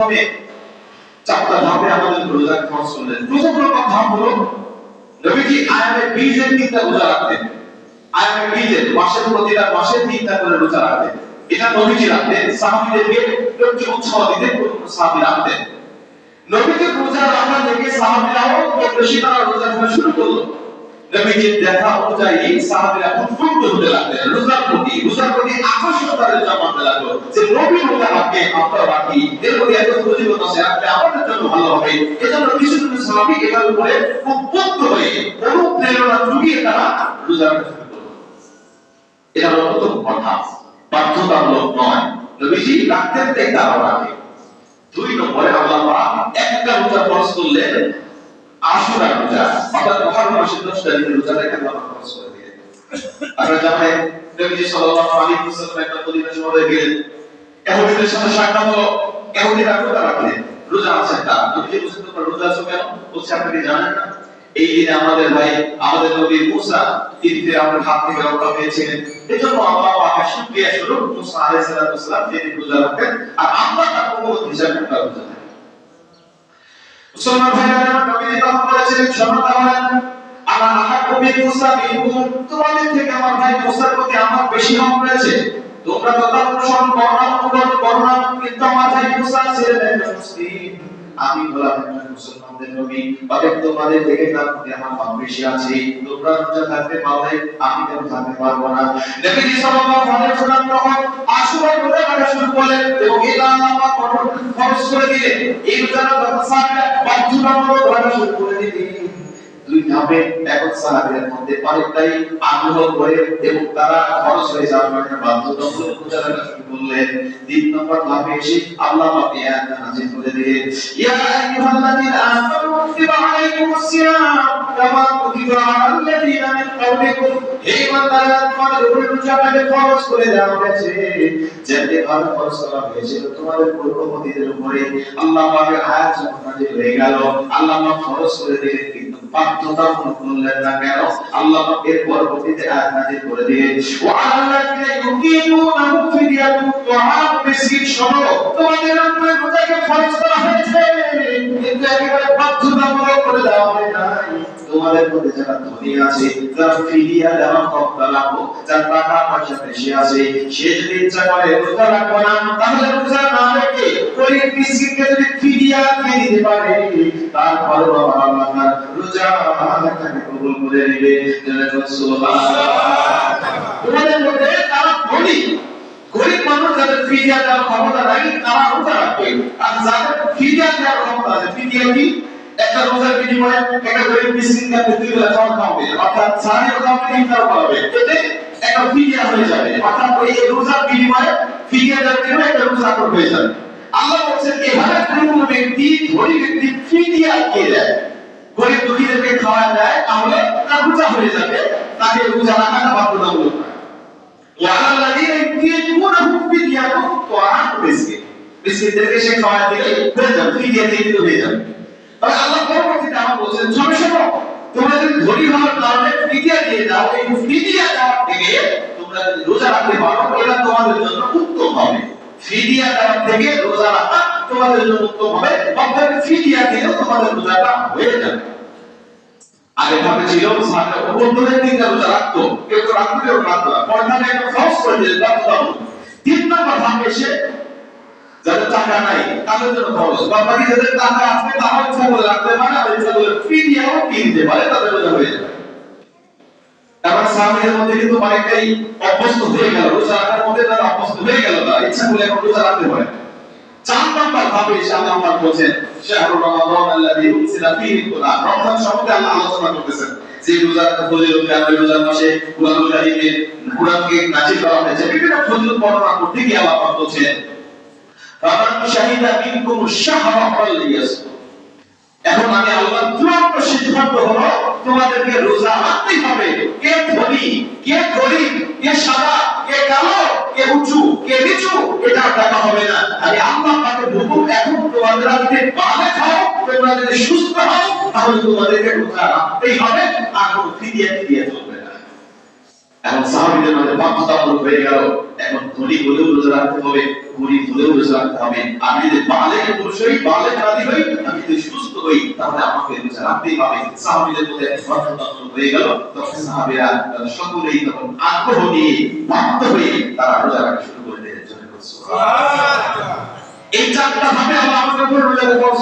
হবে চারটা ধাপে আমাদের রোজার খরচ করলেন। প্রথম ধাপ হলো নবীজি আয়ামে বীজের তিনটা রোজা রাখতেন। আয়ামে বীজের মাসের প্রতিটা মাসে তিনটা করে রোজা রাখতেন। এটা নবীজি রাখতেন, সাহাবীদেরকে একটু উৎসাহ দিতেন, সাহাবী রাখতেন। নবীজি রোজা রাখা থেকে সাহাবীরাও বেশি তারা রোজা রাখা শুরু করলো। নবীজির দেখা অনুযায়ী সাহাবীরা উদ্বুদ্ধ হতে লাগলেন রোজার প্রতি আকর্ষণ তাদের জন্মাতে লাগলো যে নবী রোজা রাখে আমরা রাখি, এর প্রতি এত ফজিলত আছে, রাখলে আমাদের জন্য ভালো হবে। এজন্য কিছু কিছু সাহাবী এটার উপরে উদ্বুদ্ধ হয়ে অনুপ্রেরণা জুগিয়ে তারা রোজা রাখা শুরু করলো। এটা হলো প্রথম কথা, বাধ্যতামূলক নয়। নবীজি রাখতেন তাই তারাও রাখে। দুই নম্বরে আল্লাহ পাক একটা রোজা ফরজ করলেন, আশুরা রোজা, অর্থাৎ মুহররম মাসের 10টা দিনের রোজাটাকে আল্লাহ ফরজ করে দিলেন। আপনারা জানেন নবী সাল্লাল্লাহু আলাইহি ওয়াসাল্লাম একটা মদিনা শহরে গেলেন, ইহুদিদের সাথে সাক্ষাৎ হলো। ইহুদিরা রোজা রাখলেন, রোজা আছে একটা। নবী বলছেন তোমরা রোজা আছো কেন? বলছে আপনি কি জানেন না এই দিনে আমাদের ভাই আমাদের নবী মুসা তিনি ফিরআউনের হাত থেকে রক্ষা পেয়েছিলেন, এজন্য আল্লাহ পাকের শুকরিয়া স্বরূপ মুসা আলাইহিস সালাম তিনি রোজা রাখেন আর আমরা তার উম্মত হিসেবে আমরা রোজা রাখি। মুসলমান ভাইরা নবী তখন বলেছিলেন শোনো তাহলে আলা আহাকু বিমুসা বিকুম, তোমাদের থেকে আমার ভাই মুসার প্রতি আমার বেশি হক রয়েছে। তোমরা তো তার অনুসরণ করো না, কিন্তু আমার ভাই মুসা ছিলেন মুসলিম, আমি হলাম মুসলমানদের নবী, অতএব তোমাদের থেকে তার প্রতি আমার হক বেশি আছে। তোমরা রোজা থাকতে পারলে আমি কেন থাকতে পারবো না? নবী সাল্লাল্লাহু আলাইহি ওয়াসাল্লাম তখন আশুরা রোজা রাখা শুরু করলেন এবং এটা আল্লাহ ফরজ করে দিলেন। এই রোজাটা তখন সাহাবীরা বাধ্যতামূলক রাখা শুরু করে দিলেন। দুই ধাপে এখন সাহাবীদের মধ্যে অনেকটাই আগ্রহ করে এবং তারা খরচ হয়ে যাওয়ার কারণে বাধ্যতামূলক রোজা রাখা শুরু করলেন। তিন নম্বর ধাপে এসে আল্লাহ পাক আয়াত নাযিল করে দিলেন, ইয়া আইয়ুহাল্লাযীনা আমানু কুতিবা আলাইকুমুস সিয়াম কামা কুতিবা আলাল্লাযীনা মিন ক্বাবলিকুম, হে বান্দারা তোমাদের উপর রোজাটাকে ফরজ করে দেওয়া হয়েছে যেমনি ভাবে ফরজ করা হয়েছিল তোমাদের পূর্ববর্তীদের উপরে। আল্লাহ পাকের আয়াত যখন নাযিল হয়ে গেল, আল্লাহ পাক ফরজ করে দিলেন কিন্তু বাধ্যতামূলক করলেন না। কেন? আল্লাহ পাক এর পরবর্তীতে আয়াত নাযিল করে দিলেন, ওয়া আল্লাযীনা ইউকিমুনাহু ফিদিয়াতুন তাআম মিসকিন, শোনো তোমাদের উপরে রোজাকে ফরজ করা হয়েছে কিন্তু একেবারে বাধ্যতামূলক করে দেওয়া হয় নাই। তোমাদের মধ্যে যারা ধনী আছে, যারা ফিদিয়া দেওয়া ক্ষমতা রাখো, যার টাকা পয়সা বেশি আছে, সে যদি ইচ্ছা করে রোজা রাখবো না, তাহলে রোজা না রেখে গরিব মিসকিনকে যদি ফিদিয়া দিয়ে দিতে পারে, তারপরে আল্লাহ তার রোজা তাকে কবুল করে নেবে। সুবহানাল্লাহ। তোমাদের মধ্যে যারা ধনী, গরিব মানুষ যাদের ফিদিয়া দেওয়ার ক্ষমতা নাই তারা রোজা রাখবে, আর যাদের ফিদিয়া দেওয়ার ক্ষমতা আছে, ফিদিয়া কি? একটা রোজার বিনিময়ে একটা গরিব মিসকিনকে আপনি 2 বেলা খাবার খাওয়াবে, অর্থাৎ সাহায্য খাওয়াবে, ইফতার করাবে, এতে একটা ফিদিয়া হয়ে যাবে। অর্থাৎ ওই রোজার বিনিময়ে ফিদিয়া দেওয়ার জন্য একটা রোজা হয়ে যাবে। আল্লাহ বলেন এভাবে কোনো ব্যক্তি ধনী ব্যক্তি ফিদিয়া দিয়ে দেয়, গরিব দুঃখীদেরকে খাওয়া দেয়, তাহলে তার রোজা হয়ে যাবে, তাকে রোজা রাখাটা বাধ্যতামূলক নয়। ওয়া আল্লাযীনা ইউকিমুনাহু ফিদিয়াতুন তাআম মিসকিন, মিসকিনদেরকে সে খাওয়া দিলে হয়ে যাবে, ফিদিয়া দিয়ে দিলে হয়ে যাবে। তাহলে আল্লাহ পরবর্তীতে আমার বলেন শোনো তোমরা যদি ধনী হওয়ার কারণে ফিদিয়া দিয়ে দাও, এই ফিদিয়া দেওয়ার থেকে তোমরা যদি রোজা রাখতে পারো এটা তোমাদের জন্য উত্তম হবে। ফিদিয়া দেওয়ার থেকে রোজা রাখা তোমাদের জন্য উত্তম হবে, অর্থাৎ ফিদিয়া দিলেও তোমাদের রোজাটা হয়ে যাবে। আগে ভাবে ছিল সাহাবারা বন্ধুদের তিনটা রোজা রাখতো, কেউ তো রাখতো কেউ রাখতো না, পরধানে একটা ফরজ করে দিলেন বাধ্যতামূলক। তিন নম্বর ধাপে এসে যাদের টাকা নাই তাদের জন্য খরচ, বাকি যাদের টাকা আছে তারা ইচ্ছা করে রাখতে পারে, আর ইচ্ছা করে ফিদিয়াও কিনতে পারে, তাদের রোজা হয়ে যাবে। এবার সাহাবীদের মধ্যে কিন্তু অনেকেই অভ্যস্ত হয়ে গেল, রোজা রাখার মধ্যে তারা অভ্যস্ত হয়ে গেল, তারা ইচ্ছা করলে এখন রোজা রাখতে পারে। চার নম্বর ধাপে এসে আল্লাহ পাক বলেন শাহরুর রমাদান আল্লাযী উনজিলা ফীহিল কুরআন, রমজান সম্পর্কে আল্লাহ আলোচনা করতেছেন যে রোজার ফজিলত, আমরা রোজার মাসে কুরআনুল কারীমে কুরআনকে নাযিল করা হয়েছে, বিভিন্ন ফজিলত বর্ণনা করতে গিয়ে আল্লাহ পাক বলেন ফামান শাহিদা মিনকুমুশ শাহরা ফালইয়াসুম। এখন আমি আল্লাহর চূড়ান্ত সিদ্ধান্ত হলো তোমাদেরকে রোজা রাখতে হবে। কে ধনী, কে গরিব, কে সাদা, কে কালো, কে উঁচু, কে নিচু, এটা দেখা হবে না। আমি আল্লাহ পাকের হুকুম, এখন তোমরা যদি বালেগ হও, তোমরা যদি সুস্থ হও, তাহলে তোমাদেরকে রোজা রাখতেই হবে, আর কোনো ফিদিয়া চলবে না। এখন সাহাবীদের মধ্যে বাধ্যতামূলক হয়ে গেল, এখন ধনী হলেও রোজা রাখতে হবে, গরিব হলেও রোজা রাখতে হবে। আমি যদি বালেগ পুরুষ হই, বালেগ নারী হই, আমি যদি সুস্থ হই, তাহলে আমাকে রোজা রাখতেই হবে। সাহাবীদের মধ্যে বাধ্যতামূলক হয়ে গেল। তখন সাহাবীরা সকলেই তখন আগ্রহ নিয়ে বাধ্য হয়ে তারা রোজা রাখা শুরু করে দিলেন। সুবহানাল্লাহ। এই চারটা ভাবে আল্লাহ আমাদের উপর রোজা ফরজ